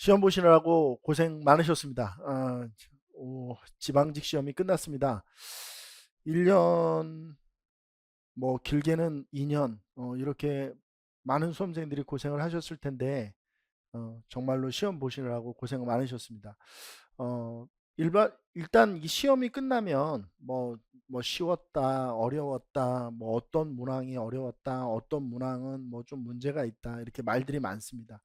시험 보시느라고 고생 많으셨습니다. 지방직 시험이 끝났습니다. 1년, 뭐 길게는 2년, 이렇게 많은 수험생들이 고생을 하셨을 텐데, 정말로 시험 보시느라고 고생 많으셨습니다. 일단 이 시험이 끝나면 뭐 쉬웠다, 어려웠다, 뭐 어떤 문항이 어려웠다, 어떤 문항은 뭐 좀 문제가 있다, 이렇게 말들이 많습니다.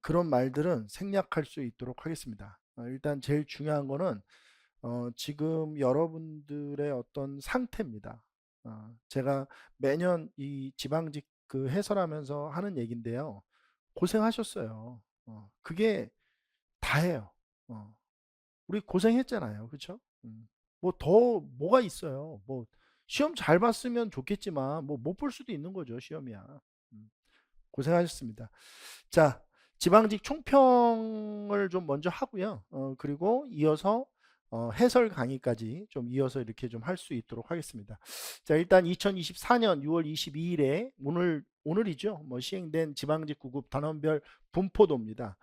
그런 말들은 생략할 수 있도록 하겠습니다. 일단 제일 중요한 거는 지금 여러분들의 어떤 상태입니다. 제가 매년 이 지방직 그 해설하면서 하는 얘기인데요. 고생하셨어요. 그게 다예요. 어, 우리 고생했잖아요. 그렇죠? 뭐더 뭐가 있어요. 뭐 시험 잘 봤으면 좋겠지만 뭐 못 볼 수도 있는 거죠. 시험이야. 음, 고생하셨습니다. 자, 지방직 총평을 좀 먼저 하고요. 그리고 이어서 해설 강의까지 좀 이어서 이렇게 좀 할 수 있도록 하겠습니다. 자, 일단 2024년 6월 22일에 오늘이죠. 뭐 시행된 지방직 구급 단원별 분포도입니다.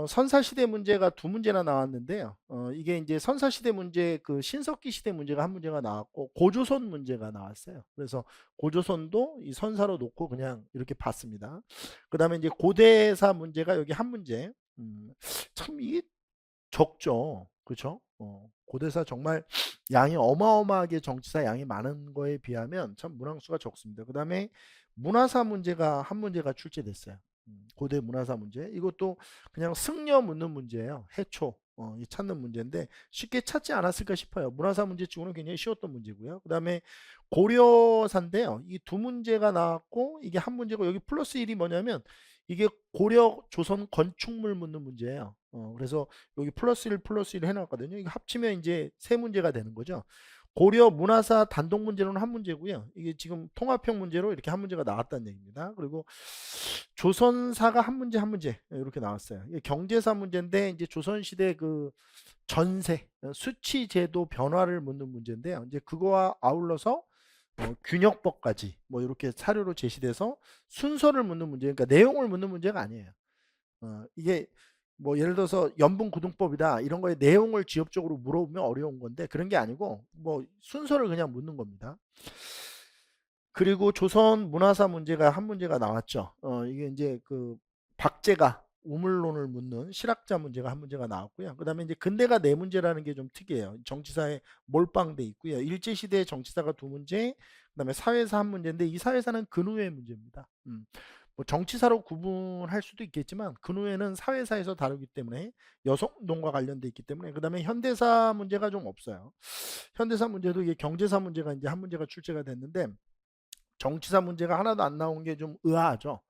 선사시대 문제가 두 문제나 나왔는데요. 이게 이제 선사시대 문제, 그 신석기 시대 문제가 한 문제가 나왔고, 고조선 문제가 나왔어요. 그래서 고조선도 이 선사로 놓고 그냥 이렇게 봤습니다. 그 다음에 이제 고대사 문제가 여기 한 문제. 참 이게 적죠. 그렇죠? 고대사 정말 양이 어마어마하게 정치사 양이 많은 거에 비하면 참 문항수가 적습니다. 그 다음에 문화사 문제가 한 문제가 출제됐어요. 고대 문화사 문제. 이것도 그냥 승려 묻는 문제예요. 해초 찾는 문제인데 쉽게 찾지 않았을까 싶어요. 문화사 문제 치고는 굉장히 쉬웠던 문제고요. 그 다음에 고려사인데요. 이 두 문제가 나왔고 이게 한 문제고 여기 플러스 1이 뭐냐면 이게 고려 조선 건축물 묻는 문제예요. 그래서 여기 플러스 1 플러스 1 해놨거든요. 이거 합치면 이제 세 문제가 되는 거죠. 고려 문화사 단독 문제로는 한 문제고요. 이게 지금 통합형 문제로 이렇게 한 문제가 나왔다는 얘기입니다. 그리고 조선사가 한 문제 한 문제 이렇게 나왔어요. 이게 경제사 문제인데 이제 조선시대 그 전세 수치 제도 변화를 묻는 문제인데요. 이제 그거와 아울러서 균역법까지 뭐 이렇게 사료로 제시돼서 순서를 묻는 문제, 그러니까 내용을 묻는 문제가 아니에요. 이게 뭐 예를 들어서 연분구등법이다 이런 거에 내용을 지엽적으로 물어보면 어려운 건데 그런 게 아니고 뭐 순서를 그냥 묻는 겁니다. 그리고 조선 문화사 문제가 한 문제가 나왔죠. 이게 이제 그 박제가 우물론을 묻는 실학자 문제가 한 문제가 나왔고요. 그다음에 이제 근대가 네 문제라는 게 좀 특이해요. 정치사에 몰빵돼 있고요. 일제 시대 정치사가 두 문제, 그다음에 사회사 한 문제인데 이 사회사는 근후의 문제입니다. 뭐 정치사로 구분할 수도 있겠지만 근후에는 사회사에서 다루기 때문에 여성운동과 관련돼 있기 때문에 그다음에 현대사 문제가 좀 없어요. 현대사 문제도 이게 경제사 문제가 이제 한 문제가 출제가 됐는데 정치사 문제가 하나도 안 나온 게 좀 의아하죠.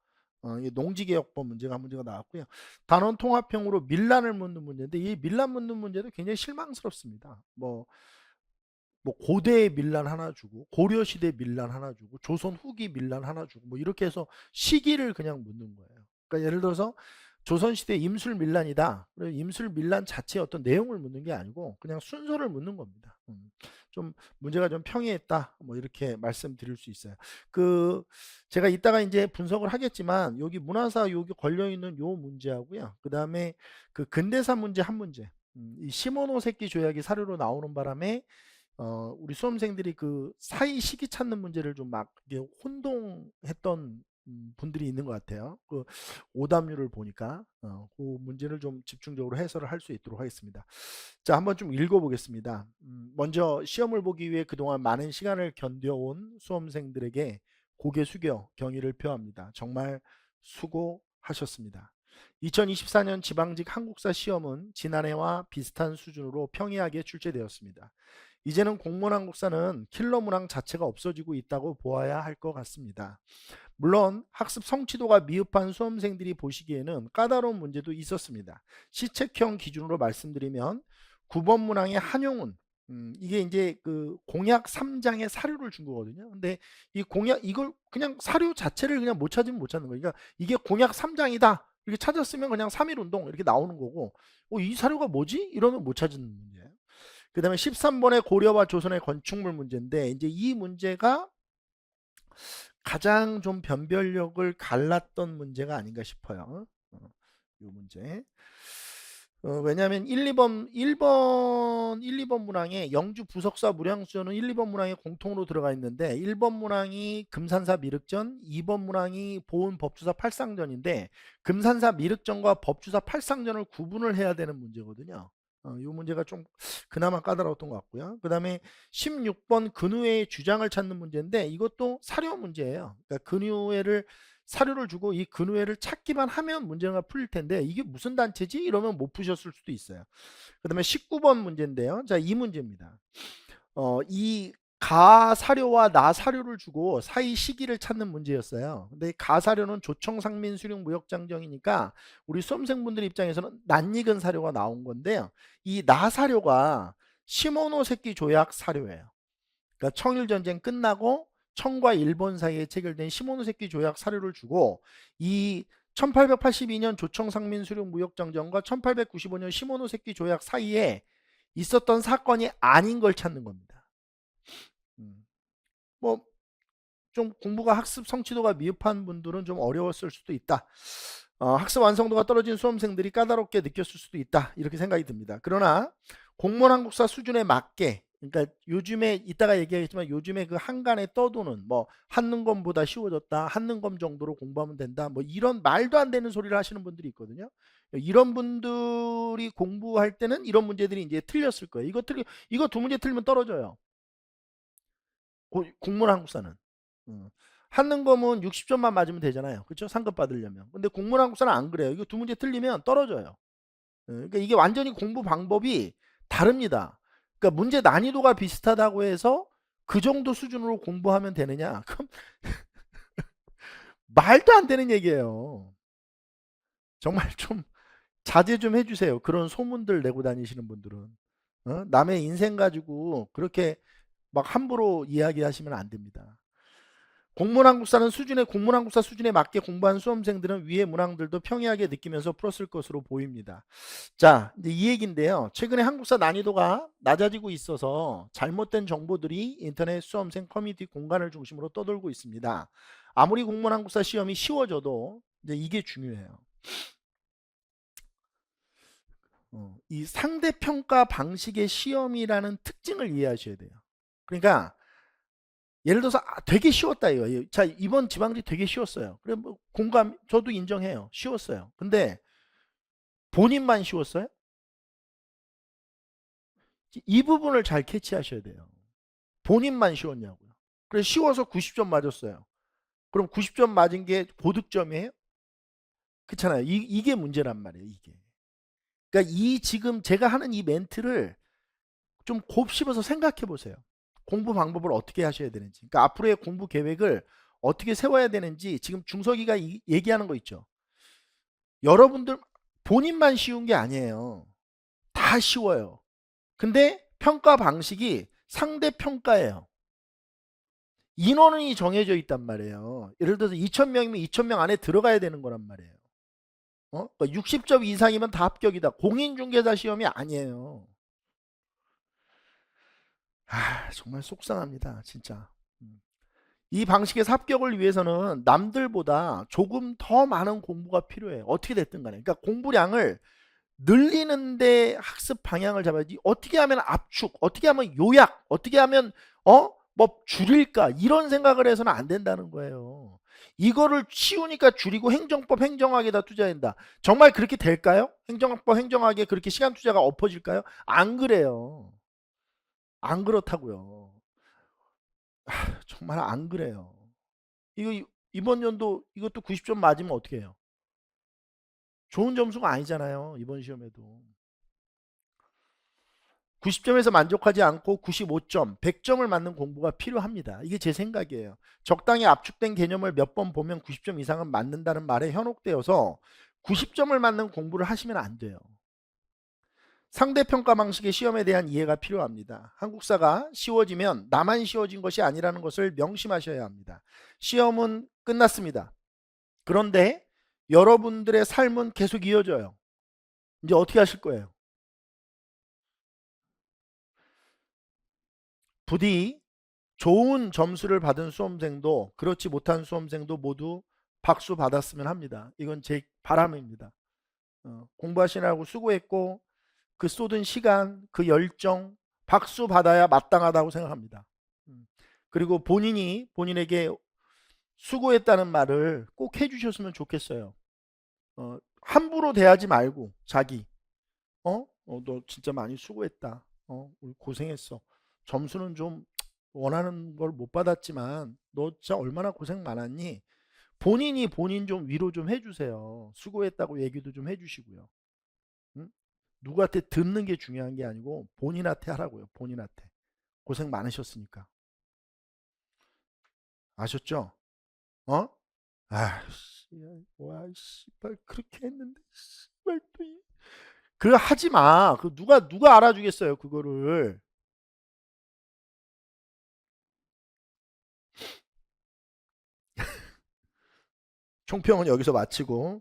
이 농지개혁법 문제가 한 문제가 나왔고요. 단원 통합형으로 밀란을 묻는 문제인데 이 밀란 묻는 문제도 굉장히 실망스럽습니다. 뭐 고대 밀란 하나 주고 고려 시대 밀란 하나 주고 조선 후기 밀란 하나 주고 뭐 이렇게 해서 시기를 그냥 묻는 거예요. 그러니까 예를 들어서 조선 시대 임술 밀란이다. 그래서 임술 밀란 자체의 어떤 내용을 묻는 게 아니고 그냥 순서를 묻는 겁니다. 좀 문제가 좀 평이했다. 뭐 이렇게 말씀드릴 수 있어요. 그 제가 이따가 이제 분석을 하겠지만 여기 문화사 여기 걸려 있는 요 문제하고요. 그다음에 그 근대사 문제 한 문제. 이 시모노세키 조약이 사료로 나오는 바람에 우리 수험생들이 그 사이 시기 찾는 문제를 좀 막 혼동했던 분들이 있는 것 같아요. 그 오답률을 보니까 그 문제를 좀 집중적으로 해설을 할 수 있도록 하겠습니다. 자, 한번 좀 읽어보겠습니다. 먼저 시험을 보기 위해 그동안 많은 시간을 견뎌온 수험생들에게 고개 숙여 경의를 표합니다. 정말 수고하셨습니다. 2024년 지방직 한국사 시험은 지난해와 비슷한 수준으로 평이하게 출제되었습니다. 이제는 공무원 한국사는 킬러 문항 자체가 없어지고 있다고 보아야 할 것 같습니다. 물론 학습 성취도가 미흡한 수험생들이 보시기에는 까다로운 문제도 있었습니다. 시책형 기준으로 말씀드리면 9번 문항의 한용운, 이게 이제 그 공약 3장의 사료를 준 거거든요. 근데 이 공약 이걸 그냥 사료 자체를 그냥 못 찾으면 못 찾는 거예요. 그러니까 이게 공약 3장이다. 이렇게 찾았으면 그냥 3.1 운동 이렇게 나오는 거고, 이 사료가 뭐지? 이러면 못 찾는 문제예요. 그 다음에 13번의 고려와 조선의 건축물 문제인데 이제 이 문제가 가장 좀 변별력을 갈랐던 문제가 아닌가 싶어요. 요 문제. 왜냐하면 1, 2번 1번 1, 2번 문항에 영주 부석사 무량수전은 1, 2번 문항에 공통으로 들어가 있는데 1번 문항이 금산사 미륵전, 2번 문항이 보은 법주사 팔상전인데 금산사 미륵전과 법주사 팔상전을 구분을 해야 되는 문제거든요. 이 문제가 좀 그나마 까다로웠던 것 같고요. 그 다음에 16번 근후의 주장을 찾는 문제인데 이것도 사료 문제예요. 그러니까 근후회를 사료를 주고 이 근후회를 찾기만 하면 문제가 풀릴 텐데 이게 무슨 단체지? 이러면 못 푸셨을 수도 있어요. 그 다음에 19번 문제인데요. 자, 이 문제입니다. 이 가사료와 나사료를 주고 사이 시기를 찾는 문제였어요. 근데 가사료는 조청상민 수령 무역장정이니까 우리 수험생분들 입장에서는 낯익은 사료가 나온 건데요. 이 나사료가 시모노세키 조약 사료예요. 그러니까 청일전쟁 끝나고 청과 일본 사이에 체결된 시모노세키 조약 사료를 주고 이 1882년 조청상민 수령 무역장정과 1895년 시모노세키 조약 사이에 있었던 사건이 아닌 걸 찾는 겁니다. 뭐 좀 공부가 학습 성취도가 미흡한 분들은 좀 어려웠을 수도 있다. 학습 완성도가 떨어진 수험생들이 까다롭게 느꼈을 수도 있다. 이렇게 생각이 듭니다. 그러나 공무원 한국사 수준에 맞게 그러니까 요즘에 이따가 얘기하겠지만 요즘에 그 한간에 떠도는 뭐 한능검보다 쉬워졌다. 한능검 정도로 공부하면 된다. 뭐 이런 말도 안 되는 소리를 하시는 분들이 있거든요. 이런 분들이 공부할 때는 이런 문제들이 이제 틀렸을 거예요. 이거 두 문제 틀리면 떨어져요. 공무원 한국사는. 한능검은 60점만 맞으면 되잖아요. 그렇죠? 상급 받으려면. 근데 공무원 한국사는 안 그래요. 이거 두 문제 틀리면 떨어져요. 그러니까 이게 완전히 공부 방법이 다릅니다. 그러니까 문제 난이도가 비슷하다고 해서 그 정도 수준으로 공부하면 되느냐? 그럼 말도 안 되는 얘기예요. 정말 좀 자제 좀 해주세요. 그런 소문들 내고 다니시는 분들은. 남의 인생 가지고 그렇게 막 함부로 이야기하시면 안 됩니다. 공무원 한국사 수준에 맞게 공부한 수험생들은 위의 문항들도 평이하게 느끼면서 풀었을 것으로 보입니다. 자, 이제 이 얘기인데요. 최근에 한국사 난이도가 낮아지고 있어서 잘못된 정보들이 인터넷 수험생 커뮤니티 공간을 중심으로 떠돌고 있습니다. 아무리 공무원 한국사 시험이 쉬워져도 이제 이게 중요해요. 이 상대평가 방식의 시험이라는 특징을 이해하셔야 돼요. 그러니까 예를 들어서 되게 쉬웠다 이거. 자, 이번 지방지 되게 쉬웠어요. 그래 뭐 공감 저도 인정해요. 쉬웠어요. 근데 본인만 쉬웠어요? 이 부분을 잘 캐치하셔야 돼요. 본인만 쉬웠냐고요. 그래 쉬워서 90점 맞았어요. 그럼 90점 맞은 게 고득점이에요? 그렇잖아요. 이게 문제란 말이에요. 이게. 그러니까 이 지금 제가 하는 이 멘트를 좀 곱씹어서 생각해 보세요. 공부 방법을 어떻게 하셔야 되는지. 그러니까 앞으로의 공부 계획을 어떻게 세워야 되는지 지금 중석이가 얘기하는 거 있죠. 여러분들 본인만 쉬운 게 아니에요. 다 쉬워요. 근데 평가 방식이 상대 평가예요. 인원이 정해져 있단 말이에요. 예를 들어서 2,000명이면 2,000명 안에 들어가야 되는 거란 말이에요. 그러니까 60점 이상이면 다 합격이다. 공인중개사 시험이 아니에요. 정말 속상합니다. 진짜. 이 방식에서 합격을 위해서는 남들보다 조금 더 많은 공부가 필요해요. 어떻게 됐든 간에. 그러니까 공부량을 늘리는데 학습 방향을 잡아야지. 어떻게 하면 압축, 어떻게 하면 요약, 어떻게 하면 뭐 줄일까 이런 생각을 해서는 안 된다는 거예요. 이거를 쉬우니까 줄이고 행정법 행정학에다 투자한다. 정말 그렇게 될까요? 행정법 행정학에 그렇게 시간 투자가 엎어질까요? 안 그래요. 안 그렇다고요. 정말 안 그래요. 이거 이번 연도 이것도 90점 맞으면 어떻게 해요? 좋은 점수가 아니잖아요. 이번 시험에도. 90점에서 만족하지 않고 95점, 100점을 맞는 공부가 필요합니다. 이게 제 생각이에요. 적당히 압축된 개념을 몇 번 보면 90점 이상은 맞는다는 말에 현혹되어서 90점을 맞는 공부를 하시면 안 돼요. 상대평가 방식의 시험에 대한 이해가 필요합니다. 한국사가 쉬워지면 나만 쉬워진 것이 아니라는 것을 명심하셔야 합니다. 시험은 끝났습니다. 그런데 여러분들의 삶은 계속 이어져요. 이제 어떻게 하실 거예요? 부디 좋은 점수를 받은 수험생도 그렇지 못한 수험생도 모두 박수 받았으면 합니다. 이건 제 바람입니다. 공부하시느라고 수고했고 그 쏟은 시간, 그 열정 박수 받아야 마땅하다고 생각합니다. 그리고 본인이 본인에게 수고했다는 말을 꼭 해주셨으면 좋겠어요. 함부로 대하지 말고 자기 너 진짜 많이 수고했다. 우리 고생했어. 점수는 좀 원하는 걸 못 받았지만 너 진짜 얼마나 고생 많았니? 본인이 본인 좀 위로 좀 해주세요. 수고했다고 얘기도 좀 해주시고요. 응? 누구한테 듣는 게 중요한 게 아니고 본인한테 하라고요. 본인한테. 고생 많으셨으니까. 아셨죠? 어? 아, 씨, 와, 씨발 그렇게 했는데, 씨발 또 그거 하지 마. 그 누가 알아주겠어요, 그거를. 총평은 여기서 마치고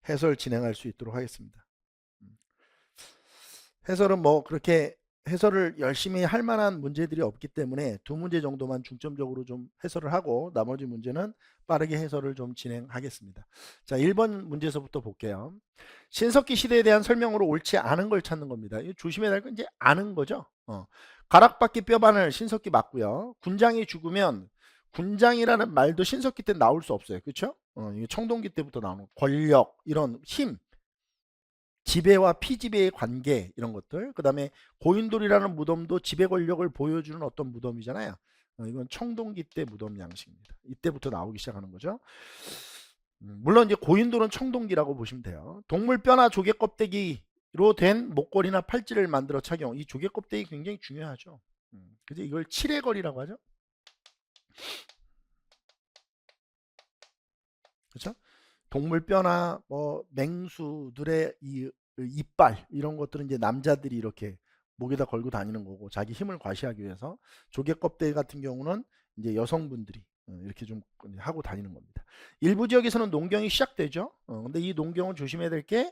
해설 진행할 수 있도록 하겠습니다. 해설은 뭐 그렇게 해설을 열심히 할 만한 문제들이 없기 때문에 두 문제 정도만 중점적으로 좀 해설을 하고 나머지 문제는 빠르게 해설을 좀 진행하겠습니다. 자, 1번 문제에서부터 볼게요. 신석기 시대에 대한 설명으로 옳지 않은 걸 찾는 겁니다. 이거 조심해야 될 건 이제 아는 거죠. 가락바퀴 뼈바늘 신석기 맞고요. 군장이 죽으면 군장이라는 말도 신석기 때 나올 수 없어요. 그렇죠? 이게 청동기 때부터 나오는 권력, 이런 힘, 지배와 피지배의 관계, 이런 것들. 그 다음에 고인돌이라는 무덤도 지배 권력을 보여주는 어떤 무덤이잖아요. 이건 청동기 때 무덤 양식입니다. 이때부터 나오기 시작하는 거죠. 물론 이제 고인돌은 청동기라고 보시면 돼요. 동물 뼈나 조개 껍데기로 된 목걸이나 팔찌를 만들어 착용. 이 조개 껍데기 굉장히 중요하죠. 그래서 이걸 칠해걸이라고 하죠. 그렇죠? 동물 뼈나 뭐 맹수들의 이 이빨, 이런 것들은 이제 남자들이 이렇게 목에다 걸고 다니는 거고, 자기 힘을 과시하기 위해서. 조개 껍데기 같은 경우는 이제 여성분들이 이렇게 좀 하고 다니는 겁니다. 일부 지역에서는 농경이 시작되죠. 근데 이 농경은 조심해야 될 게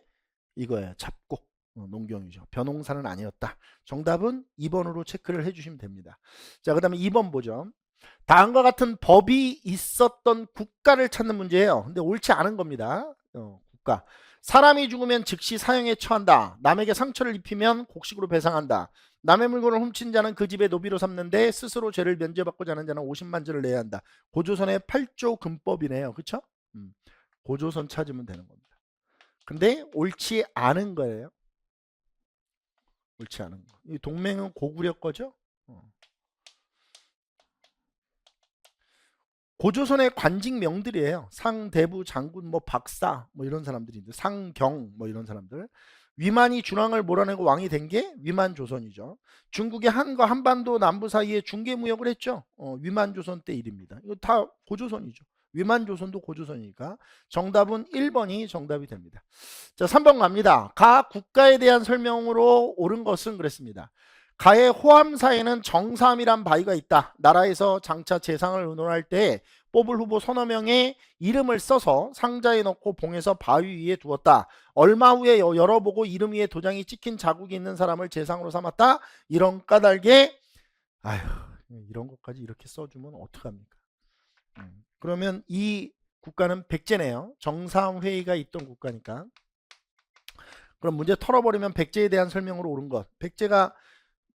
이거예요. 잡곡 농경이죠. 벼농사는 아니었다. 정답은 2번으로 체크를 해주시면 됩니다. 자, 그 다음에 2번 보죠. 다음과 같은 법이 있었던 국가를 찾는 문제예요. 근데 옳지 않은 겁니다. 국가. 사람이 죽으면 즉시 사형에 처한다. 남에게 상처를 입히면 곡식으로 배상한다. 남의 물건을 훔친 자는 그 집의 노비로 삼는데 스스로 죄를 면제받고자 하는 자는 50만 전을 내야 한다. 고조선의 8조 금법이네요. 그렇죠? 고조선 찾으면 되는 겁니다. 근데 옳지 않은 거예요. 옳지 않은 거. 이 동맹은 고구려 거죠? 고조선의 관직명들이에요. 상대부 장군, 뭐 박사, 뭐 이런 사람들인데, 상경, 뭐 이런 사람들. 위만이 준왕을 몰아내고 왕이 된 게 위만조선이죠. 중국의 한과 한반도 남부 사이에 중개무역을 했죠. 위만조선 때 일입니다. 이거 다 고조선이죠. 위만조선도 고조선이니까 정답은 1번이 정답이 됩니다. 자, 3번 갑니다. 가 국가에 대한 설명으로 옳은 것은 그랬습니다. 가의 호암사에는 정삼이란 바위가 있다. 나라에서 장차 재상을 의논할 때 뽑을 후보 서너 명의 이름을 써서 상자에 넣고 봉해서 바위 위에 두었다. 얼마 후에 열어보고 이름 위에 도장이 찍힌 자국이 있는 사람을 재상으로 삼았다. 이런 까닭에 아휴, 이런 것까지 이렇게 써주면 어떡합니까? 그러면 이 국가는 백제네요. 정삼회의가 있던 국가니까. 그럼 문제 털어버리면 백제에 대한 설명으로 옳은 것. 백제가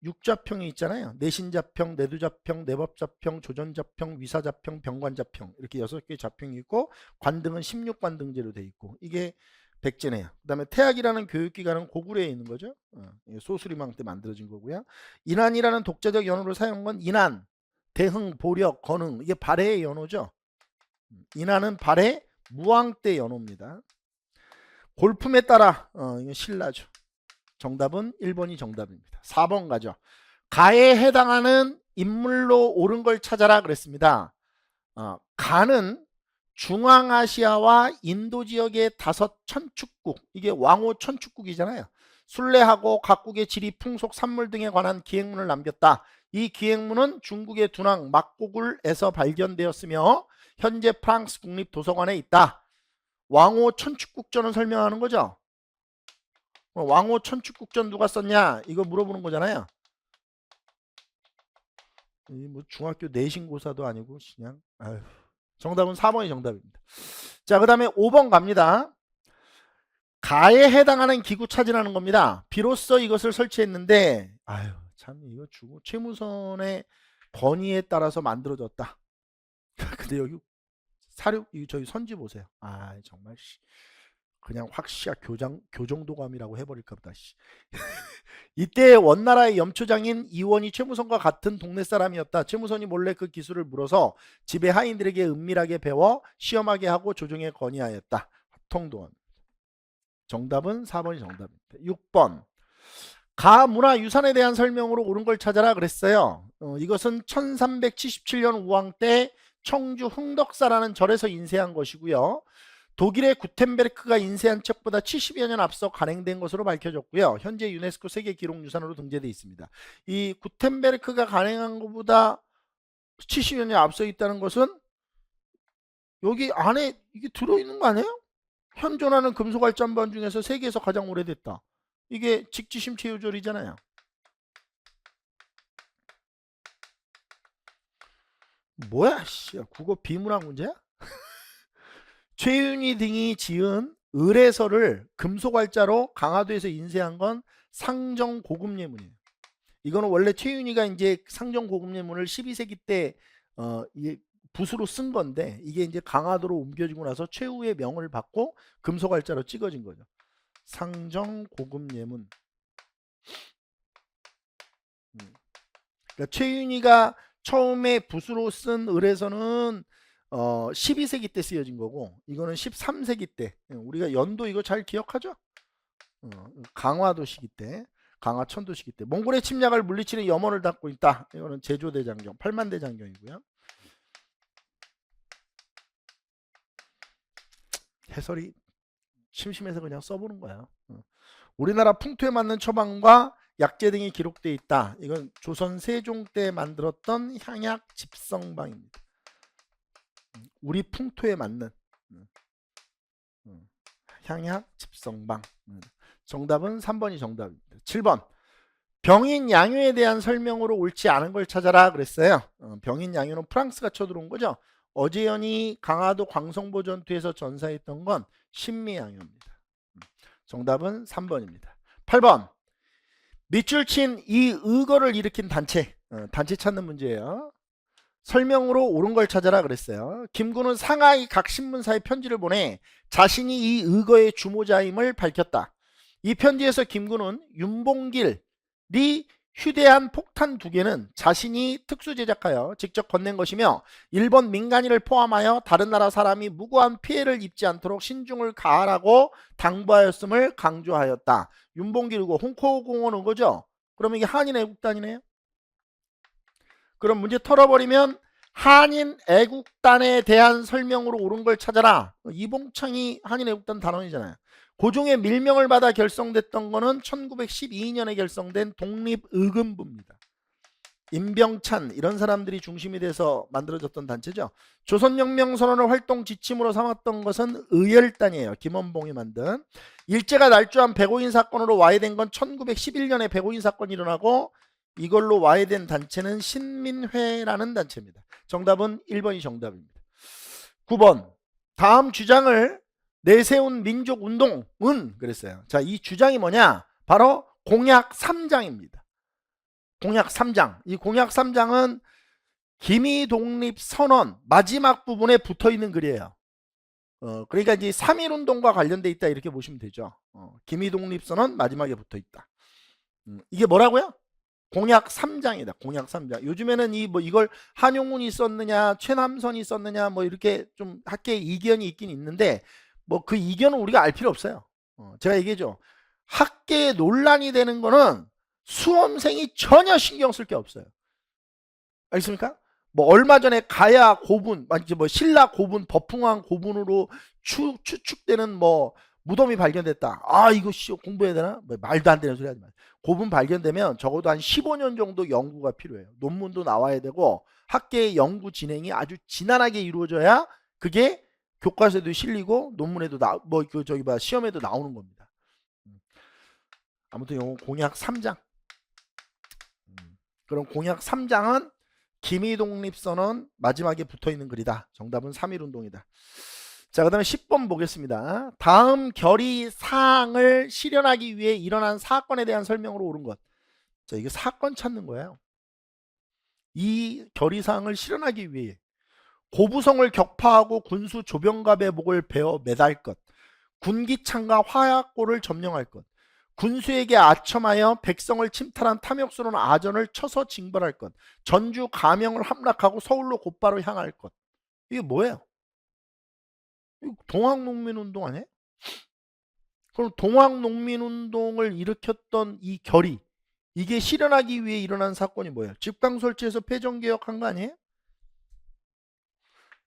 육자평이 있잖아요. 내신자평, 내두자평, 내법자평, 조전자평, 위사자평, 병관자평, 이렇게 6개의 자평이 있고 관등은 16관등제로 돼 있고, 이게 백제네요. 그 다음에 태학이라는 교육기관은 고구려에 있는 거죠. 소수리망 때 만들어진 거고요. 인안이라는 독자적 연호를 사용한 건 인안, 대흥, 보력, 건흥, 이게 발해의 연호죠. 인안은 발해, 무왕 때 연호입니다. 골품에 따라 이거 신라죠. 정답은 1번이 정답입니다. 4번 가죠. 가에 해당하는 인물로 옳은 걸 찾아라 그랬습니다. 가는 중앙아시아와 인도 지역의 5천축국, 이게 왕호 천축국이잖아요. 순례하고 각국의 지리, 풍속, 산물 등에 관한 기행문을 남겼다. 이 기행문은 중국의 두낭 막고굴에서 발견되었으며 현재 프랑스 국립도서관에 있다. 왕호 천축국전을 설명하는 거죠. 왕호 천축국전 누가 썼냐, 이거 물어보는 거잖아요. 뭐 중학교 내신고사도 아니고 그냥 아유. 정답은 4번이 정답입니다. 자, 그 다음에 5번 갑니다. 가에 해당하는 기구 찾으라는 겁니다. 비로소 이것을 설치했는데 아유 참 이거 주고 최무선의 건의에 따라서 만들어졌다. 근데 여기 사료 이 저기 선지 보세요. 아 정말 씨. 그냥 확시야 교정도감이라고 해버릴까 보다. 씨. 이때 원나라의 염초장인 이원이 최무선과 같은 동네 사람이었다. 최무선이 몰래 그 기술을 물어서 집의 하인들에게 은밀하게 배워 시험하게 하고 조정에 건의하였다. 통도원. 정답은 4번이 정답입니다. 6번. 가문화유산에 대한 설명으로 옳은 걸 찾아라 그랬어요. 이것은 1377년 우왕 때 청주 흥덕사라는 절에서 인쇄한 것이고요. 독일의 구텐베르크가 인쇄한 책보다 70여 년 앞서 간행된 것으로 밝혀졌고요. 현재 유네스코 세계기록유산으로 등재되어 있습니다. 이 구텐베르크가 간행한 것보다 70여 년 앞서 있다는 것은 여기 안에 이게 들어있는 거 아니에요? 현존하는 금속알짠반 중에서 세계에서 가장 오래됐다. 이게 직지심 체유절이잖아요. 뭐야 씨, 국어 비문학 문제야? 최윤희 등이 지은 의례서를 금속알자로 강화도에서 인쇄한 건 상정 고급 예문이에요. 이거는 원래 최윤희가 이제 상정 고급 예문을 12세기 때 이게 붓으로 쓴 건데 이게 이제 강화도로 옮겨지고 나서 최후의 명을 받고 금속알자로 찍어진 거죠. 상정 고급 예문. 그러니까 최윤희가 처음에 붓으로 쓴 의례서는 12세기 때 쓰여진 거고 이거는 13세기 때 우리가 연도 이거 잘 기억하죠? 강화도 시기 때 강화천도 시기 때 몽골의 침략을 물리치는 염원을 담고 있다. 이거는 제조대장경 8만대장경이고요. 해설이 심심해서 그냥 써보는 거야. 우리나라 풍토에 맞는 처방과 약재 등이 기록되어 있다. 이건 조선 세종 때 만들었던 향약 집성방입니다. 우리 풍토에 맞는 향약 집성방. 정답은 3번이 정답입니다. 7번. 병인 양요에 대한 설명으로 옳지 않은 걸 찾아라 그랬어요. 병인 양요는 프랑스가 쳐들어온 거죠. 어제연이 강화도 광성보 전투에서 전사했던 건 신미양요입니다. 정답은 3번입니다. 8번. 밑줄 친 이 의거를 일으킨 단체. 단체 찾는 문제예요. 설명으로 옳은 걸 찾아라 그랬어요. 김구는 상하이 각 신문사에 편지를 보내 자신이 이 의거의 주모자임을 밝혔다. 이 편지에서 김구는 윤봉길이 휴대한 폭탄 2개는 자신이 특수 제작하여 직접 건넨 것이며 일본 민간인을 포함하여 다른 나라 사람이 무고한 피해를 입지 않도록 신중을 가하라고 당부하였음을 강조하였다. 윤봉길이고 홍콩공원은 거죠? 그러면 이게 한인 애국단이네요. 그럼 문제 털어버리면 한인 애국단에 대한 설명으로 옳은 걸 찾아라. 이봉창이 한인 애국단 단원이잖아요. 고종의 밀명을 받아 결성됐던 거는 1912년에 결성된 독립의금부입니다. 임병찬 이런 사람들이 중심이 돼서 만들어졌던 단체죠. 조선혁명선언을 활동 지침으로 삼았던 것은 의열단이에요. 김원봉이 만든. 일제가 날조한 백오인 사건으로 와해된 건 1911년에 백오인 사건이 일어나고 이걸로 와해된 단체는 신민회라는 단체입니다. 정답은 1번이 정답입니다. 9번. 다음 주장을 내세운 민족운동은 그랬어요. 자, 이 주장이 뭐냐? 바로 공약 3장입니다. 공약 3장. 이 공약 3장은 기미독립선언 마지막 부분에 붙어있는 글이에요. 그러니까 이제 3.1운동과 관련돼 있다 이렇게 보시면 되죠. 기미독립선언 마지막에 붙어있다. 이게 뭐라고요? 공약 3장이다. 공약 3장. 요즘에는 이걸 한용운이 썼느냐, 최남선이 썼느냐, 뭐 이렇게 좀 학계에 이견이 있긴 있는데, 뭐 그 이견은 우리가 알 필요 없어요. 제가 얘기했죠. 학계에 논란이 되는 거는 수험생이 전혀 신경 쓸 게 없어요. 알겠습니까? 뭐 얼마 전에 가야 고분, 뭐 신라 고분, 법흥왕 고분으로 추측되는 뭐 무덤이 발견됐다. 아 이거 공부해야 되나? 뭐 말도 안 되는 소리 하지 마세요. 고분 발견되면 적어도 한 15년 정도 연구가 필요해요. 논문도 나와야 되고 학계의 연구 진행이 아주 지난하게 이루어져야 그게 교과서에도 실리고 논문에도 시험에도 나오는 겁니다. 아무튼 요 공약 3장. 그럼 공약 3장은 기미독립선언 마지막에 붙어있는 글이다. 정답은 3.1운동이다. 자, 그 다음에 10번 보겠습니다. 다음 결의 사항을 실현하기 위해 일어난 사건에 대한 설명으로 옳은 것. 자, 이게 사건 찾는 거예요. 이 결의 사항을 실현하기 위해 고부성을 격파하고 군수 조병갑의 목을 베어 매달 것, 군기창과 화약고를 점령할 것, 군수에게 아첨하여 백성을 침탈한 탐욕스러운 아전을 쳐서 징벌할 것, 전주 가명을 함락하고 서울로 곧바로 향할 것. 이게 뭐예요? 이거 동학농민운동 아니에요? 그럼 동학농민운동을 일으켰던 이 결의, 이게 실현하기 위해 일어난 사건이 뭐예요? 집강 설치해서 패전개혁한 거 아니에요?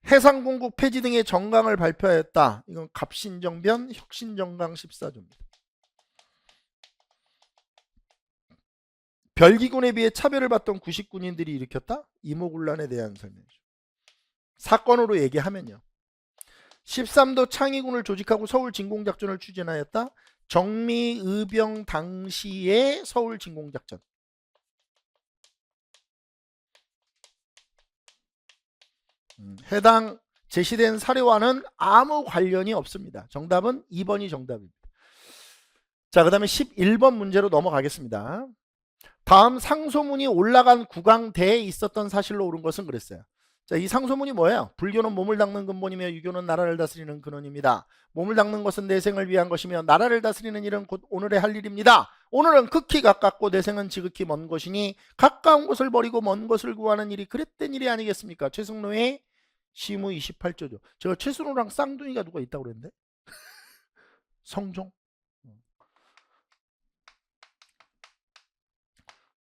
해상공국 폐지 등의 정강을 발표하였다. 이건 갑신정변 혁신정강 14조입니다. 별기군에 비해 차별을 받던 구식군인들이 일으켰다? 이모군란에 대한 설명이죠. 사건으로 얘기하면요. 13도 창의군을 조직하고 서울 진공작전을 추진하였다. 정미의병 당시의 서울 진공작전. 해당 제시된 사료와는 아무 관련이 없습니다. 정답은 2번이 정답입니다. 자, 그 다음에 11번 문제로 넘어가겠습니다. 다음 상소문이 올라간 국왕대에 있었던 사실로 옳은 것은 그랬어요. 자, 이 상소문이 뭐예요? 불교는 몸을 닦는 근본이며 유교는 나라를 다스리는 근원입니다. 몸을 닦는 것은 내생을 위한 것이며 나라를 다스리는 일은 곧 오늘의 할 일입니다. 오늘은 극히 가깝고 내생은 지극히 먼 것이니 가까운 것을 버리고 먼 것을 구하는 일이 그릇된 일이 아니겠습니까? 최승로의 시무 28조죠. 제가 최승로랑 쌍둥이가 누가 있다고 그랬는데? 성종?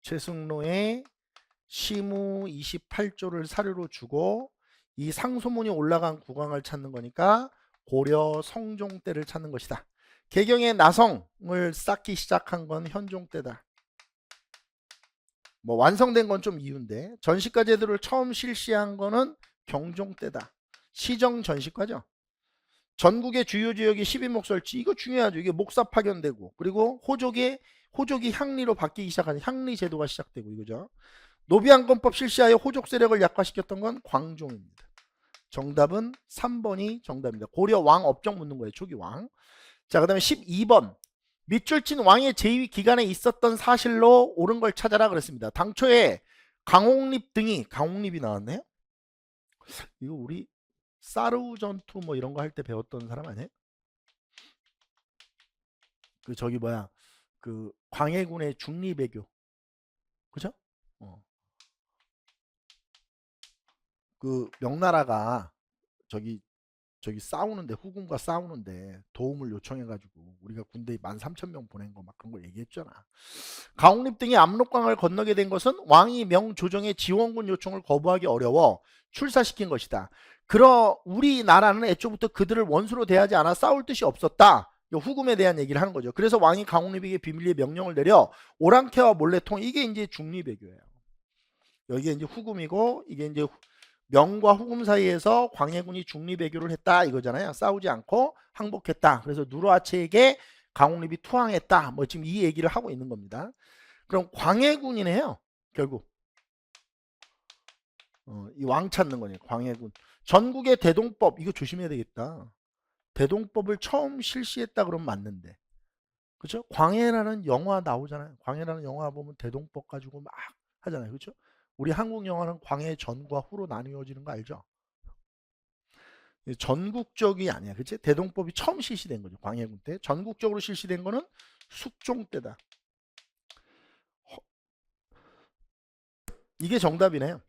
최승로의 시무 28조를 사료로 주고 이 상소문이 올라간 국왕을 찾는 거니까 고려 성종 때를 찾는 것이다. 개경의 나성을 쌓기 시작한 건 현종 때다. 뭐 완성된 건 좀 이유인데 전시과 제도를 처음 실시한 거는 경종 때다. 시정 전시과죠. 전국의 주요 지역이 12목 설치, 이거 중요하죠. 이게 목사 파견되고, 그리고 호족이 향리로 바뀌기 시작하는 향리 제도가 시작되고, 이거죠. 노비안건법 실시하여 호족 세력을 약화시켰던 건 광종입니다. 정답은 3번이 정답입니다. 고려 왕 업적 묻는 거예요. 초기 왕. 자, 그 다음에 12번. 밑줄친 왕의 제위 기간에 있었던 사실로 옳은 걸 찾아라 그랬습니다. 당초에 강홍립 등이, 강홍립이 나왔네요. 이거 우리 사르우 전투 뭐 이런 거 할 때 배웠던 사람 아니에요? 그 저기 뭐야, 그 광해군의 중리배교, 그죠? 그 명나라가 저기 싸우는데, 후군과 싸우는데 도움을 요청해가지고 우리가 군대 13,000명 보낸 거 막 그런 거 얘기했잖아. 강홍립 등이 압록강을 건너게 된 것은 왕이 명조정의 지원군 요청을 거부하기 어려워 출사시킨 것이다. 우리나라는 애초부터 그들을 원수로 대하지 않아 싸울 뜻이 없었다. 후금에 대한 얘기를 하는 거죠. 그래서 왕이 강홍립에게 비밀리에 명령을 내려 오랑캐와 몰래통, 이게 이제 중리배교예요. 여기에 이제 후금이고, 이게 이제 명과 후금 사이에서 광해군이 중리배교를 했다 이거잖아요. 싸우지 않고 항복했다. 그래서 누르하체에게 강홍립이 투항했다. 뭐 지금 이 얘기를 하고 있는 겁니다. 그럼 광해군이네요. 결국 이 왕 찾는 거네요. 광해군. 전국의 대동법, 이거 조심해야 되겠다. 대동법을 처음 실시했다 그러면 맞는데, 그렇죠? 광해라는 영화 나오잖아요. 광해라는 영화 보면 대동법 가지고 막 하잖아요. 그렇죠? 우리 한국 영화는 광해 전과 후로 나뉘어지는 거 알죠? 전국적이 아니야. 그치? 대동법이 처음 실시된 거죠. 광해군 때. 전국적으로 실시된 거는 숙종 때다. 이게 정답이네요.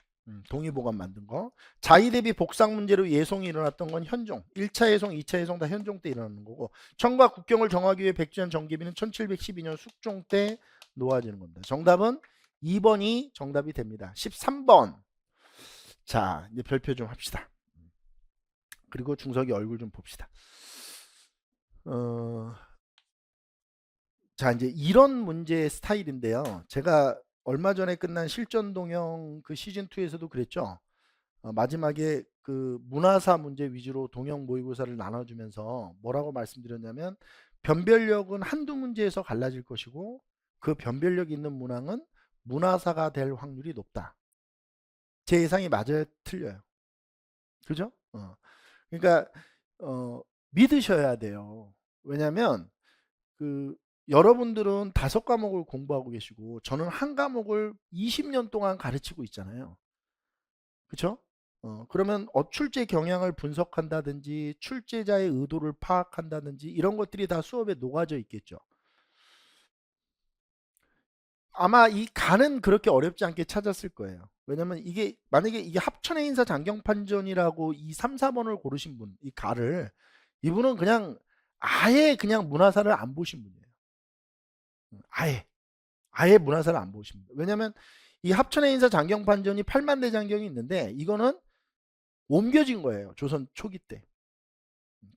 동의보감 만든 거. 자의 대비 복상 문제로 예송이 일어났던 건 현종. 1차 예송, 2차 예송 다 현종 때 일어나는 거고, 청과 국경을 정하기 위해 백주년 정기비는 1712년 숙종 때 놓아지는 겁니다. 정답은 2번이 정답이 됩니다. 13번. 자, 이제 별표 좀 합시다. 그리고 중석이 얼굴 좀 봅시다. 자, 이제 이런 문제 스타일인데요. 제가 얼마 전에 끝난 실전동영 그 시즌2에서도 그랬죠. 마지막에 그 문화사 문제 위주로 동영 모의고사를 나눠주면서 뭐라고 말씀드렸냐면, 변별력은 한두 문제에서 갈라질 것이고 그 변별력 있는 문항은 문화사가 될 확률이 높다. 제 예상이 맞아요, 틀려요? 그죠? 그러니까 믿으셔야 돼요. 왜냐면 그 여러분들은 5과목을 공부하고 계시고 저는 한 과목을 20년 동안 가르치고 있잖아요. 그쵸? 그러면 출제 경향을 분석한다든지 출제자의 의도를 파악한다든지 이런 것들이 다 수업에 녹아져 있겠죠. 아마 이 간은 그렇게 어렵지 않게 찾았을 거예요. 왜냐면 이게 만약에 이게 합천의 인사 장경판전이라고 이 3, 4번을 고르신 분, 이 가를 이분은 그냥 아예 그냥 문화사를 안 보신 분이에요. 아예 문화사를 안 보신 분. 왜냐면 이 합천의 인사 장경판전이 8만 대장경이 있는데 이거는 옮겨진 거예요. 조선 초기 때.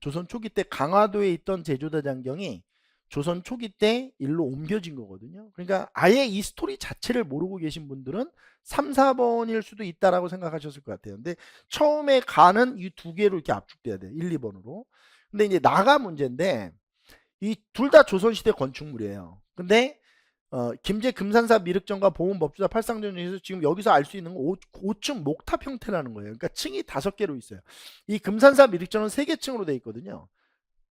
조선 초기 때 강화도에 있던 제조대장경이 조선 초기 때 일로 옮겨진 거거든요. 그러니까 아예 이 스토리 자체를 모르고 계신 분들은 3, 4번일 수도 있다라고 생각하셨을 것 같아요. 근데 처음에 가는 이 두 개로 이렇게 압축돼야 돼요. 1, 2번으로. 근데 이제 나가 문제인데 이 둘 다 조선시대 건축물이에요. 근데 김제 금산사 미륵전과 보훈법주사 팔상전 중에서 지금 여기서 알 수 있는 건 5층 목탑 형태라는 거예요. 그러니까 층이 5개로 있어요. 이 금산사 미륵전은 3개 층으로 돼 있거든요.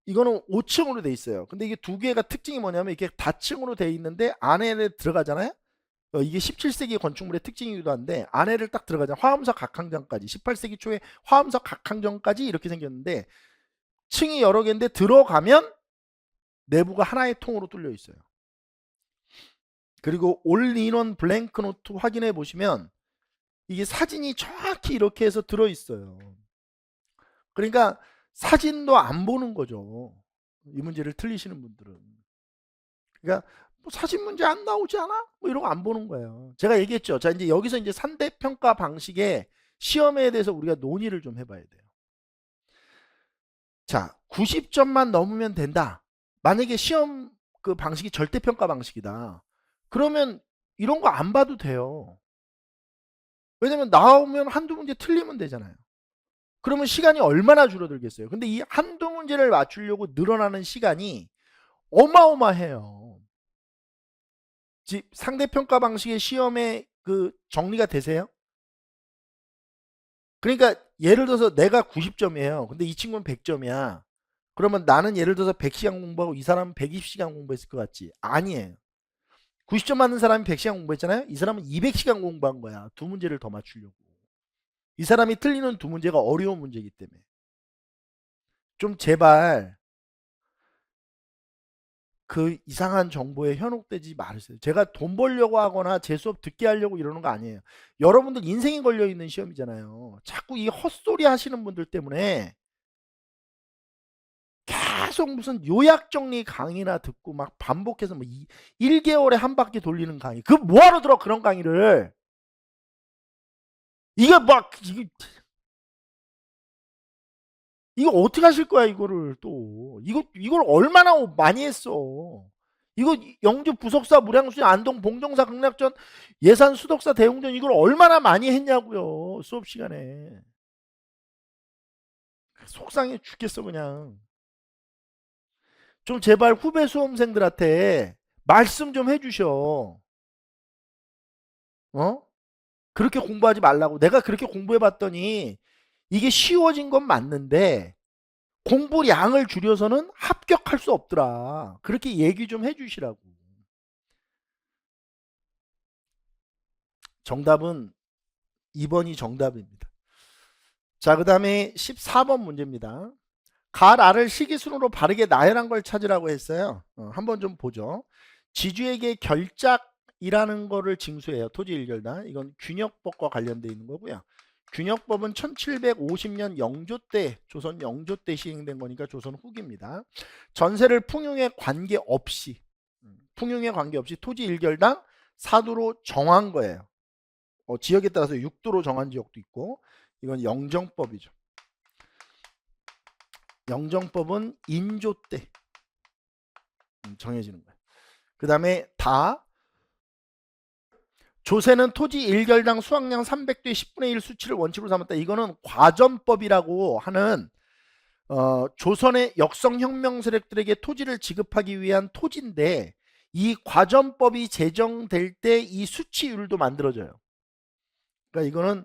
이거는 5층으로 돼 있어요. 근데 이게 두 개가 특징이 뭐냐면 이게 다층으로 돼 있는데 안에 들어가잖아요. 이게 17세기 건축물의 특징이기도 한데 안에를 딱 들어가잖아요. 화엄석 각항전까지 18세기 초에 화엄석 각항전까지 이렇게 생겼는데 층이 여러 개인데 들어가면 내부가 하나의 통으로 뚫려 있어요. 그리고 올인원 블랭크노트 확인해 보시면 이게 사진이 정확히 이렇게 해서 들어있어요. 그러니까 사진도 안 보는 거죠. 이 문제를 틀리시는 분들은. 그러니까 뭐 사진 문제 안 나오지 않아? 뭐 이런 거 안 보는 거예요. 제가 얘기했죠. 자, 이제 여기서 이제 3대 평가 방식의 시험에 대해서 우리가 논의를 좀 해봐야 돼요. 자, 90점만 넘으면 된다. 만약에 시험 그 방식이 절대평가 방식이다. 그러면 이런 거 안 봐도 돼요. 왜냐면 나오면 한두 문제 틀리면 되잖아요. 그러면 시간이 얼마나 줄어들겠어요. 근데 이 한두 문제를 맞추려고 늘어나는 시간이 어마어마해요. 상대평가 방식의 시험에 그 정리가 되세요? 그러니까 예를 들어서 내가 90점이에요. 근데 이 친구는 100점이야. 그러면 나는 예를 들어서 100시간 공부하고 이 사람은 120시간 공부했을 것 같지? 아니에요. 90점 맞는 사람이 100시간 공부했잖아요. 이 사람은 200시간 공부한 거야. 두 문제를 더 맞추려고. 이 사람이 틀리는 두 문제가 어려운 문제이기 때문에. 좀 제발 그 이상한 정보에 현혹되지 말으세요. 제가 돈 벌려고 하거나 제 수업 듣게 하려고 이러는 거 아니에요. 여러분들 인생이 걸려있는 시험이잖아요. 자꾸 이 헛소리 하시는 분들 때문에 계속 무슨 요약 정리 강의나 듣고 막 반복해서 뭐 1개월에 한 바퀴 돌리는 강의. 그 뭐하러 들어 그런 강의를. 이게 막 이거 어떻게 하실 거야 이거를 또. 이걸 얼마나 많이 했어. 이거 영주 부석사 무량수전 안동 봉정사 극락전 예산 수덕사 대웅전 이걸 얼마나 많이 했냐고요. 수업 시간에. 속상해 죽겠어 그냥. 좀 제발 후배 수험생들한테 말씀 좀 해주셔. 어? 그렇게 공부하지 말라고. 내가 그렇게 공부해 봤더니 이게 쉬워진 건 맞는데 공부량을 줄여서는 합격할 수 없더라. 그렇게 얘기 좀 해주시라고. 정답은 2번이 정답입니다. 자, 그 다음에 14번 문제입니다. 갈 알을 식이순으로 바르게 나열한 걸 찾으라고 했어요. 한번 좀 보죠. 지주에게 결작이라는 거를 징수해요. 토지 일결단. 이건 균역법과 관련되어 있는 거고요. 균역법은 1750년 영조 때, 조선 영조 때 시행된 거니까 조선 후기입니다. 전세를 풍용에 관계없이 토지 일결당 사도로 정한 거예요. 지역에 따라서 6도로 정한 지역도 있고 이건 영정법이죠. 영정법은 인조 때 정해지는 거예요. 그 다음에 조세는 토지 1결당 수확량 300대 10분의 1 수치를 원칙으로 삼았다. 이거는 과전법이라고 하는 조선의 역성혁명 세력들에게 토지를 지급하기 위한 토지인데 이 과전법이 제정될 때 이 수치율도 만들어져요. 그러니까 이거는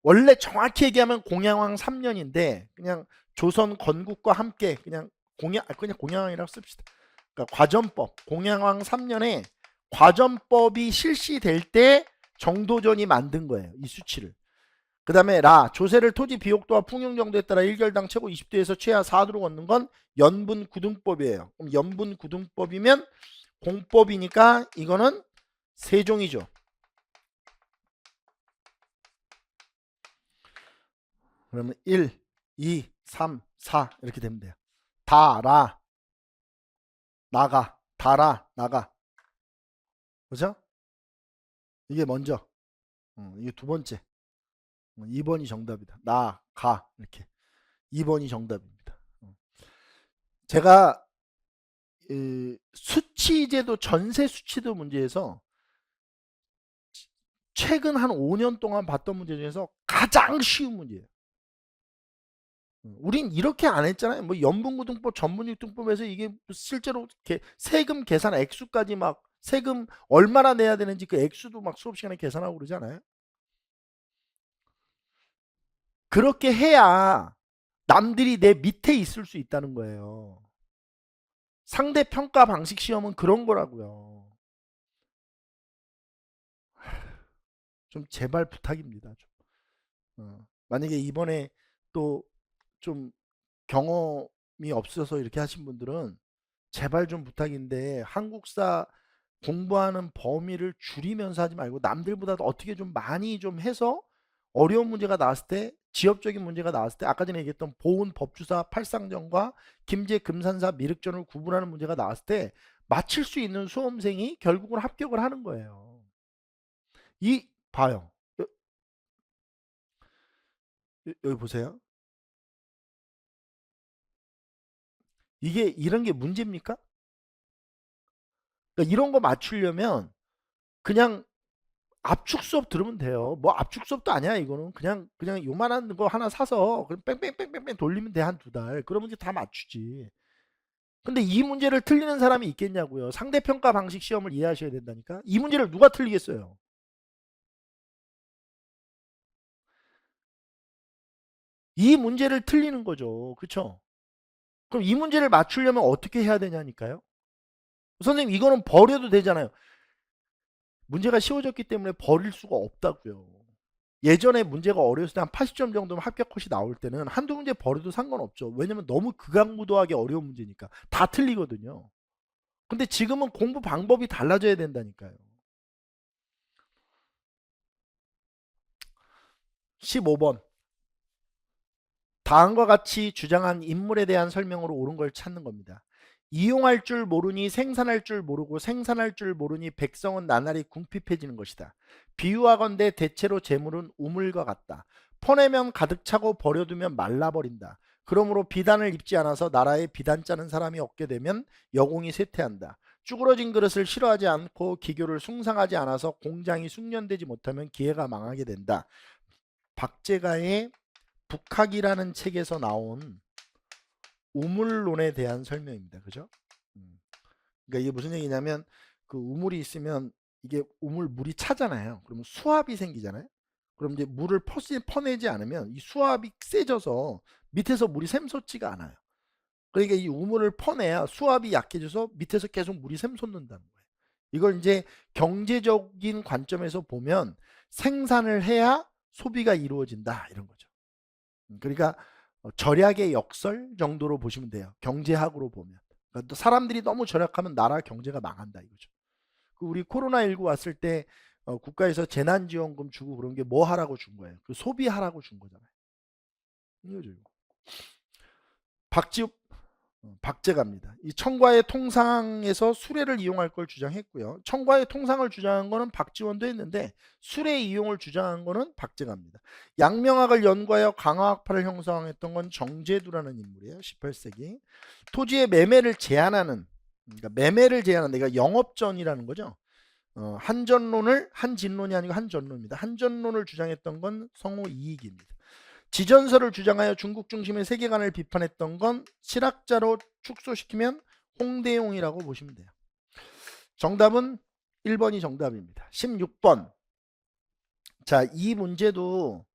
원래 정확히 얘기하면 공양왕 3년인데 그냥 조선 건국과 함께 그냥 공양왕이라고 씁시다. 그러니까 과전법, 공양왕 3년에 과전법이 실시될 때 정도전이 만든 거예요. 이 수치를. 그 다음에 조세를 토지 비옥도와 풍용 정도에 따라 1결당 최고 20도에서 최하 4도로 걷는 건 연분구등법이에요. 그럼 연분구등법이면 공법이니까 이거는 세종이죠. 그러면 1, 2, 3, 4 이렇게 되면 돼요. 다라 나가, 다라 나가. 그죠? 이게 먼저. 이게 두 번째. 2번이 정답이다. 가 이렇게. 2번이 정답입니다. 제가 수치제도 전세 수치도 문제에서 최근 한 5년 동안 봤던 문제 중에서 가장 쉬운 문제예요. 우린 이렇게 안 했잖아요. 뭐 연분고등법, 전분유등법에서 이게 실제로 세금 계산 액수까지 막 세금 얼마나 내야 되는지 그 액수도 막 수업 시간에 계산하고 그러잖아요. 그렇게 해야 남들이 내 밑에 있을 수 있다는 거예요. 상대 평가 방식 시험은 그런 거라고요. 좀 제발 부탁입니다. 만약에 이번에 또 좀 경험이 없어서 이렇게 하신 분들은 제발 좀 부탁인데 한국사 공부하는 범위를 줄이면서 하지 말고 남들보다 어떻게 좀 많이 좀 해서 어려운 문제가 나왔을 때, 지역적인 문제가 나왔을 때, 아까 전에 얘기했던 보은 법주사 팔상전과 김제 금산사 미륵전을 구분하는 문제가 나왔을 때 맞힐 수 있는 수험생이 결국은 합격을 하는 거예요. 이 봐요. 여기 보세요. 이게 이런 게 문제입니까? 그러니까 이런 거 맞추려면 그냥 압축 수업 들으면 돼요. 뭐 압축 수업도 아니야. 이거는 그냥 요만한 거 하나 사서 그럼 뺑뺑뺑뺑뺑 돌리면 돼. 한 두 달. 그러면 이제 다 맞추지. 근데 이 문제를 틀리는 사람이 있겠냐고요. 상대평가 방식 시험을 이해하셔야 된다니까. 이 문제를 누가 틀리겠어요. 이 문제를 틀리는 거죠. 그쵸? 그럼 이 문제를 맞추려면 어떻게 해야 되냐니까요. 선생님 이거는 버려도 되잖아요. 문제가 쉬워졌기 때문에 버릴 수가 없다고요. 예전에 문제가 어려웠을 때 한 80점 정도면 합격 컷이 나올 때는 한두 문제 버려도 상관없죠. 왜냐면 너무 극악무도하게 어려운 문제니까. 다 틀리거든요. 근데 지금은 공부 방법이 달라져야 된다니까요. 15번. 다음과 같이 주장한 인물에 대한 설명으로 옳은 걸 찾는 겁니다. 이용할 줄 모르니 생산할 줄 모르고 생산할 줄 모르니 백성은 나날이 궁핍해지는 것이다. 비유하건대 대체로 재물은 우물과 같다. 퍼내면 가득 차고 버려두면 말라버린다. 그러므로 비단을 입지 않아서 나라에 비단 짜는 사람이 없게 되면 여공이 쇠퇴한다. 쭈그러진 그릇을 싫어하지 않고 기교를 숭상하지 않아서 공장이 숙련되지 못하면 기회가 망하게 된다. 박제가의 북학이라는 책에서 나온 우물론에 대한 설명입니다. 그죠? 그러니까 이게 무슨 얘기냐면 그 우물이 있으면 이게 우물 물이 차잖아요. 그러면 수압이 생기잖아요. 그럼 이제 물을 퍼내지 않으면 이 수압이 세져서 밑에서 물이 샘솟지가 않아요. 그러니까 이 우물을 퍼내야 수압이 약해져서 밑에서 계속 물이 샘솟는다는 거예요. 이걸 이제 경제적인 관점에서 보면 생산을 해야 소비가 이루어진다 이런 거죠. 그러니까 절약의 역설 정도로 보시면 돼요. 경제학으로 보면. 그러니까 또 사람들이 너무 절약하면 나라 경제가 망한다 이거죠. 우리 코로나19 왔을 때 국가에서 재난지원금 주고 그런 게 뭐 하라고 준 거예요? 그 소비하라고 준 거잖아요. 이거죠. 박지 박제갑니다. 이 청과의 통상에서 수레를 이용할 걸 주장했고요. 청과의 통상을 주장한 거는 박지원도 했는데 수레 이용을 주장한 거는 박제갑니다. 양명학을 연구하여 강화학파를 형성했던 건 정제두라는 인물이에요. 18세기. 토지의 매매를 제한하는, 그러니까 매매를 제한하는, 그러니까 영업전이라는 거죠. 한진론이 아니고 한전론입니다. 한전론을 주장했던 건 성호 이익입니다. 지전설을 주장하여 중국 중심의 세계관을 비판했던 건 실학자로 축소시키면 홍대용이라고 보시면 돼요. 정답은 1번이 정답입니다. 16번. 자, 이 문제도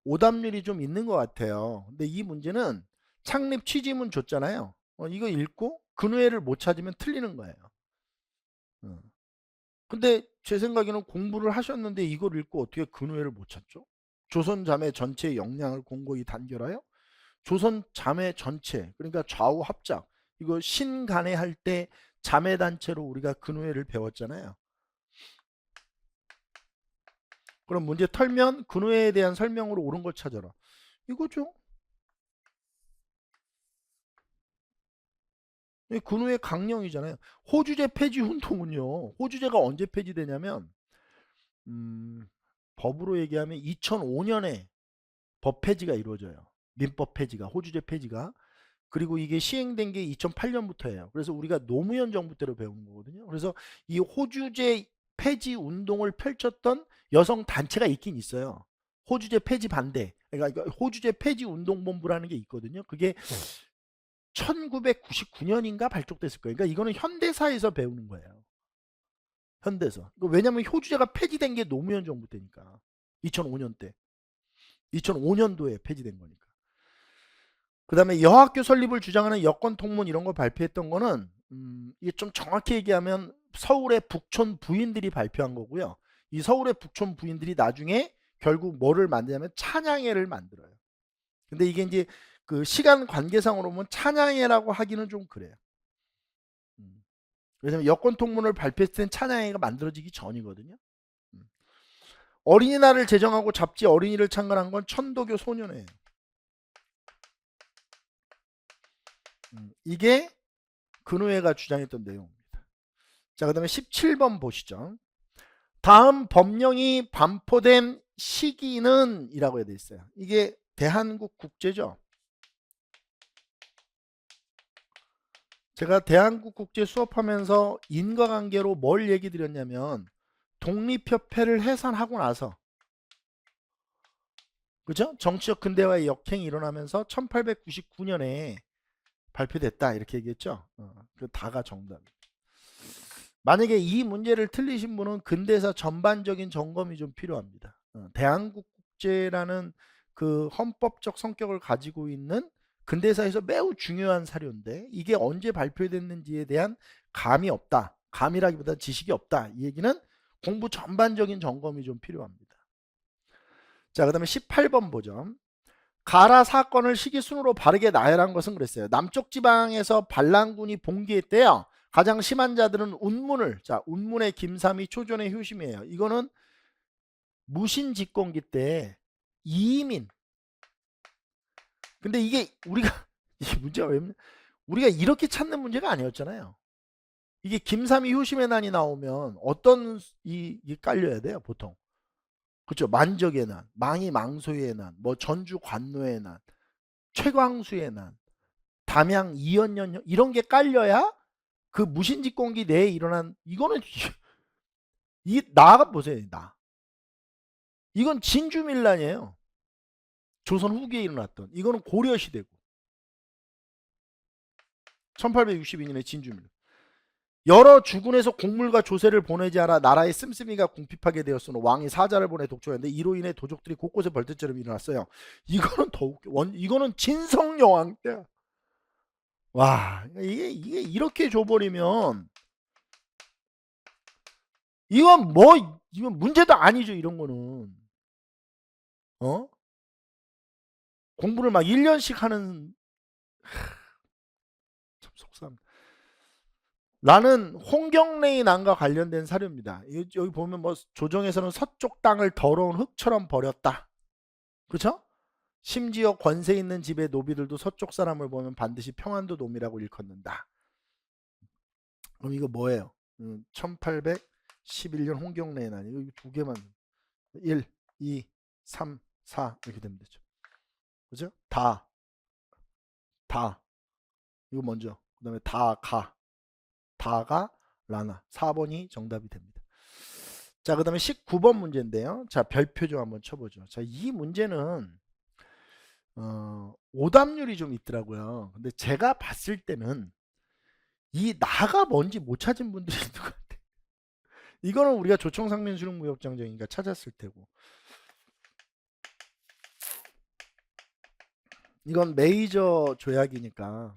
오답률이 좀 있는 것 같아요. 근데 이 문제는 창립 취지문 줬잖아요. 이거 읽고 근후회를 못 찾으면 틀리는 거예요. 어. 근데 제 생각에는 공부를 하셨는데 이걸 읽고 어떻게 근후회를 못 찾죠? 조선 자매 전체의 역량을 공고히 단결하여 조선 자매 전체, 그러니까 좌우 합작, 이거 신간에 할 때 자매 단체로 우리가 근후회를 배웠잖아요. 그럼 문제 털면 근후회에 대한 설명으로 옳은 걸 찾아라. 이거죠. 근후회 강령이잖아요. 호주제 폐지 운동은요. 호주제가 언제 폐지되냐면 법으로 얘기하면 2005년에 법 폐지가 이루어져요. 민법 폐지가, 호주제 폐지가. 그리고 이게 시행된 게 2008년부터예요. 그래서 우리가 노무현 정부 때로 배우는 거거든요. 그래서 이 호주제 폐지 운동을 펼쳤던 여성 단체가 있긴 있어요. 호주제 폐지 반대. 그러니까 호주제 폐지 운동본부라는 게 있거든요. 그게 1999년인가 발족됐을 거예요. 그러니까 이거는 현대사에서 배우는 거예요. 현대사. 왜냐면 호주제가 폐지된 게 노무현 정부 때니까. 2005년 때. 2005년도에 폐지된 거니까. 그 다음에 여학교 설립을 주장하는 여권 통문 이런 거 발표했던 거는 이게 좀 정확히 얘기하면 서울의 북촌 부인들이 발표한 거고요. 이 서울의 북촌 부인들이 나중에 결국 뭐를 만드냐면 찬양회를 만들어요. 근데 이게 이제 그 시간 관계상으로 보면 찬양회라고 하기는 좀 그래요. 왜냐면 여권 통문을 발표했을 땐 찬양회가 만들어지기 전이거든요. 어린이날을 제정하고 잡지 어린이를 창건한 건 천도교 소년회예요. 이게 근후회가 주장했던 내용입니다. 자, 그 다음에 17번 보시죠. 다음 법령이 반포된 시기는 이라고 되어 있어요. 이게 대한국 국제죠. 제가 대한국 국제 수업하면서 인과관계로 뭘 얘기 드렸냐면 독립협회를 해산하고 나서, 그죠? 정치적 근대화의 역행이 일어나면서 1899년에 발표됐다 이렇게 얘기했죠. 그 다가 정답. 만약에 이 문제를 틀리신 분은 근대사 전반적인 점검이 좀 필요합니다. 대한국 국제라는 그 헌법적 성격을 가지고 있는 근대사에서 매우 중요한 사료인데 이게 언제 발표됐는지에 대한 감이 없다. 감이라기보다 지식이 없다. 이 얘기는 공부 전반적인 점검이 좀 필요합니다. 자, 그 다음에 18번 보죠. 가라 사건을 시기순으로 바르게 나열한 것은 그랬어요. 남쪽 지방에서 반란군이 봉기했대요. 가장 심한 자들은 운문을, 자, 운문의 김삼이 초전의 효심이에요. 이거는 무신집권기 때 이민. 근데 이게 우리가 이 문제가 왜 우리가 이렇게 찾는 문제가 아니었잖아요. 이게 김삼이 효심의 난이 나오면 어떤 이 깔려야 돼요, 보통. 그렇죠. 만적의 난, 망이 망소의 난, 뭐 전주 관노의 난, 최광수의 난, 담양 이연년 이런 게 깔려야 그 무신집권기 내에 일어난 이거는 이 나가 보세요. 나 이건 진주밀란이에요. 조선 후기에 일어났던 이거는 고려 시대고 1862년에 진주밀란. 여러 주군에서 곡물과 조세를 보내지 않아 나라의 씀씀이가 궁핍하게 되었으므로 왕이 사자를 보내 독촉했는데 이로 인해 도적들이 곳곳에 벌떼처럼 일어났어요. 이거는 더욱 이거는 진성여왕 때야. 와, 이게 이렇게 줘버리면 이건 뭐 이건 문제도 아니죠. 이런 거는 어 공부를 막 1년씩 하는 참 속상. 나는 홍경래의 난과 관련된 사료입니다. 여기 보면 뭐 조정에서는 서쪽 땅을 더러운 흙처럼 버렸다. 그렇죠? 심지어 권세 있는 집의 노비들도 서쪽 사람을 보면 반드시 평안도 놈이라고 일컫는다. 그럼 이거 뭐예요? 1811년 홍경래의 난. 이거 두 개만 1, 2, 3, 4 이렇게 되면 되죠. 그죠? 다 이거 먼저. 그다음에 다가 라나 4번이 정답이 됩니다. 자, 그 다음에 19번 문제인데요. 자, 별표 좀 한번 쳐보죠. 자, 이 문제는 오답률이 좀 있더라고요. 근데 제가 봤을 때는 이 나가 뭔지 못 찾은 분들이 있는 것 같아요. 이거는 우리가 조총상면수능무역장정인가 찾았을 테고. 이건 메이저 조약이니까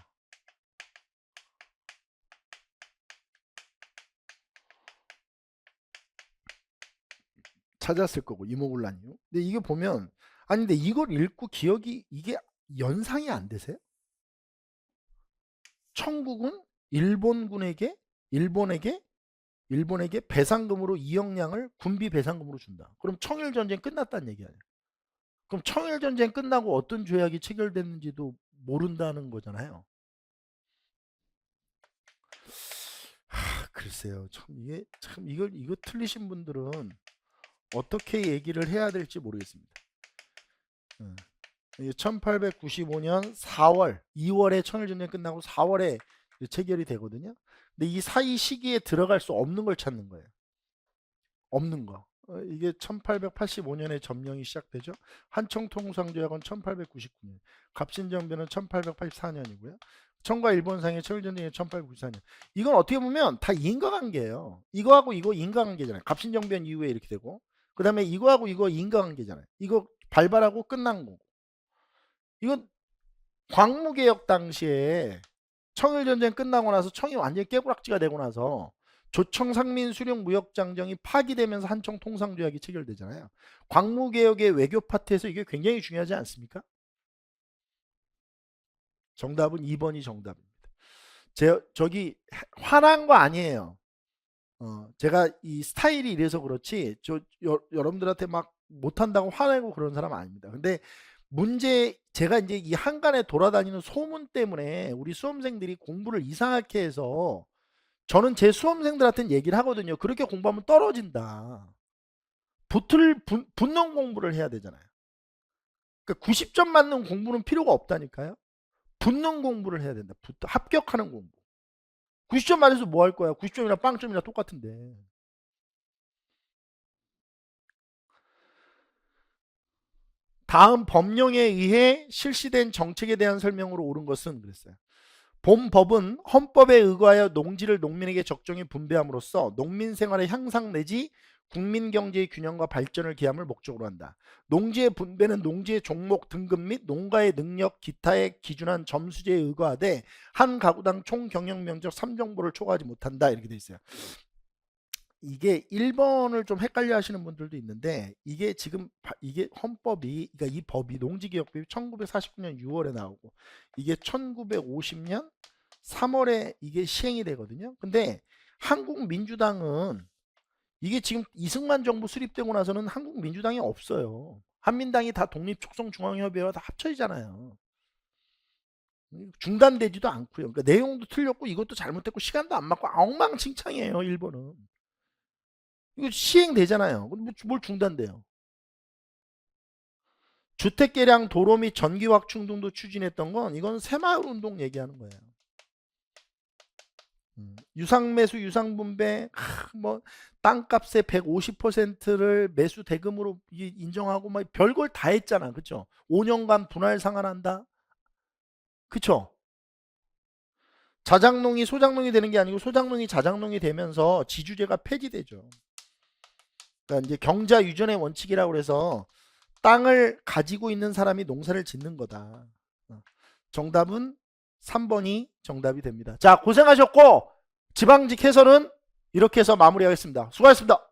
찾았을 거고 이모군란이요. 근데 이게 보면 아니 근데 이걸 읽고 기억이 이게 연상이 안 되세요? 청국은 일본군에게 일본에게 일본에게 배상금으로 2억량을 군비 배상금으로 준다. 그럼 청일 전쟁 끝났다는 얘기 아니에요. 그럼 청일 전쟁 끝나고 어떤 조약이 체결됐는지도 모른다는 거잖아요. 글쎄요. 참 이게 참 이거 틀리신 분들은 어떻게 얘기를 해야 될지 모르겠습니다. 1895년 4월, 2월에 청일전쟁 끝나고 4월에 체결이 되거든요. 근데 이 사이 시기에 들어갈 수 없는 걸 찾는 거예요. 없는 거. 이게 1885년에 점령이 시작되죠. 한청통상조약은 1899년, 갑신정변은 1884년이고요. 청과 일본상의 청일전쟁이 1894년. 이건 어떻게 보면 다 인과관계예요. 이거하고 이거 인과관계잖아요. 갑신정변 이후에 이렇게 되고, 그 다음에 이거하고 이거 인과관계잖아요. 이거 발발하고 끝난 거고. 이건 광무개혁 당시에 청일전쟁 끝나고 나서 청이 완전히 깨부락지가 되고 나서 조청 상민 수령 무역장정이 파기되면서 한청 통상조약이 체결되잖아요. 광무개혁의 외교 파트에서 이게 굉장히 중요하지 않습니까? 정답은 2번이 정답입니다. 저기 화난 거 아니에요. 제가 이 스타일이 이래서 그렇지 여러분들한테 막 못한다고 화내고 그런 사람 아닙니다. 근데 문제 제가 이제 이 한간에 돌아다니는 소문 때문에 우리 수험생들이 공부를 이상하게 해서 저는 제 수험생들한테는 얘기를 하거든요. 그렇게 공부하면 떨어진다. 붙는 공부를 해야 되잖아요. 그러니까 90점 맞는 공부는 필요가 없다니까요. 붙는 공부를 해야 된다. 합격하는 공부. 90점 맞아서 뭐 할 거야? 90점이나 빵점이나 똑같은데. 다음 법령에 의해 실시된 정책에 대한 설명으로 옳은 것은 그랬어요. 본 법은 헌법에 의거하여 농지를 농민에게 적정히 분배함으로써 농민 생활의 향상 내지 국민 경제의 균형과 발전을 기함을 목적으로 한다. 농지의 분배는 농지의 종목 등급 및 농가의 능력 기타에 기준한 점수제에 의거하되 한 가구당 총 경영 면적 3정보를 초과하지 못한다. 이렇게 돼 있어요. 이게 1번을 좀 헷갈려 하시는 분들도 있는데 이게 지금 이게 헌법이 그러니까 이 법이 농지개혁법이 1949년 6월에 나오고 이게 1950년 3월에 이게 시행이 되거든요. 근데 한국민주당은 이게 지금 이승만 정부 수립되고 나서는 한국민주당이 없어요. 한민당이 다 독립촉성중앙협의회와 다 합쳐지잖아요. 중단되지도 않고요. 그러니까 내용도 틀렸고 이것도 잘못됐고 시간도 안 맞고 엉망진창이에요. 일본은. 이거 시행되잖아요. 뭘 중단돼요? 주택개량 도로 및 전기 확충 등도 추진했던 건 이건 새마을 운동 얘기하는 거예요. 유상매수 유상분배 뭐 땅값의 150%를 매수 대금으로 인정하고 막 별걸 다 했잖아. 그쵸? 5년간 분할 상환한다. 그쵸? 자장농이 소장농이 되는 게 아니고 소장농이 자장농이 되면서 지주제가 폐지되죠. 그러니까 이제 경자 유전의 원칙이라고 그래서 땅을 가지고 있는 사람이 농사를 짓는 거다. 정답은 3번이 정답이 됩니다. 자, 고생하셨고 지방직 해설은 이렇게 해서 마무리하겠습니다. 수고하셨습니다.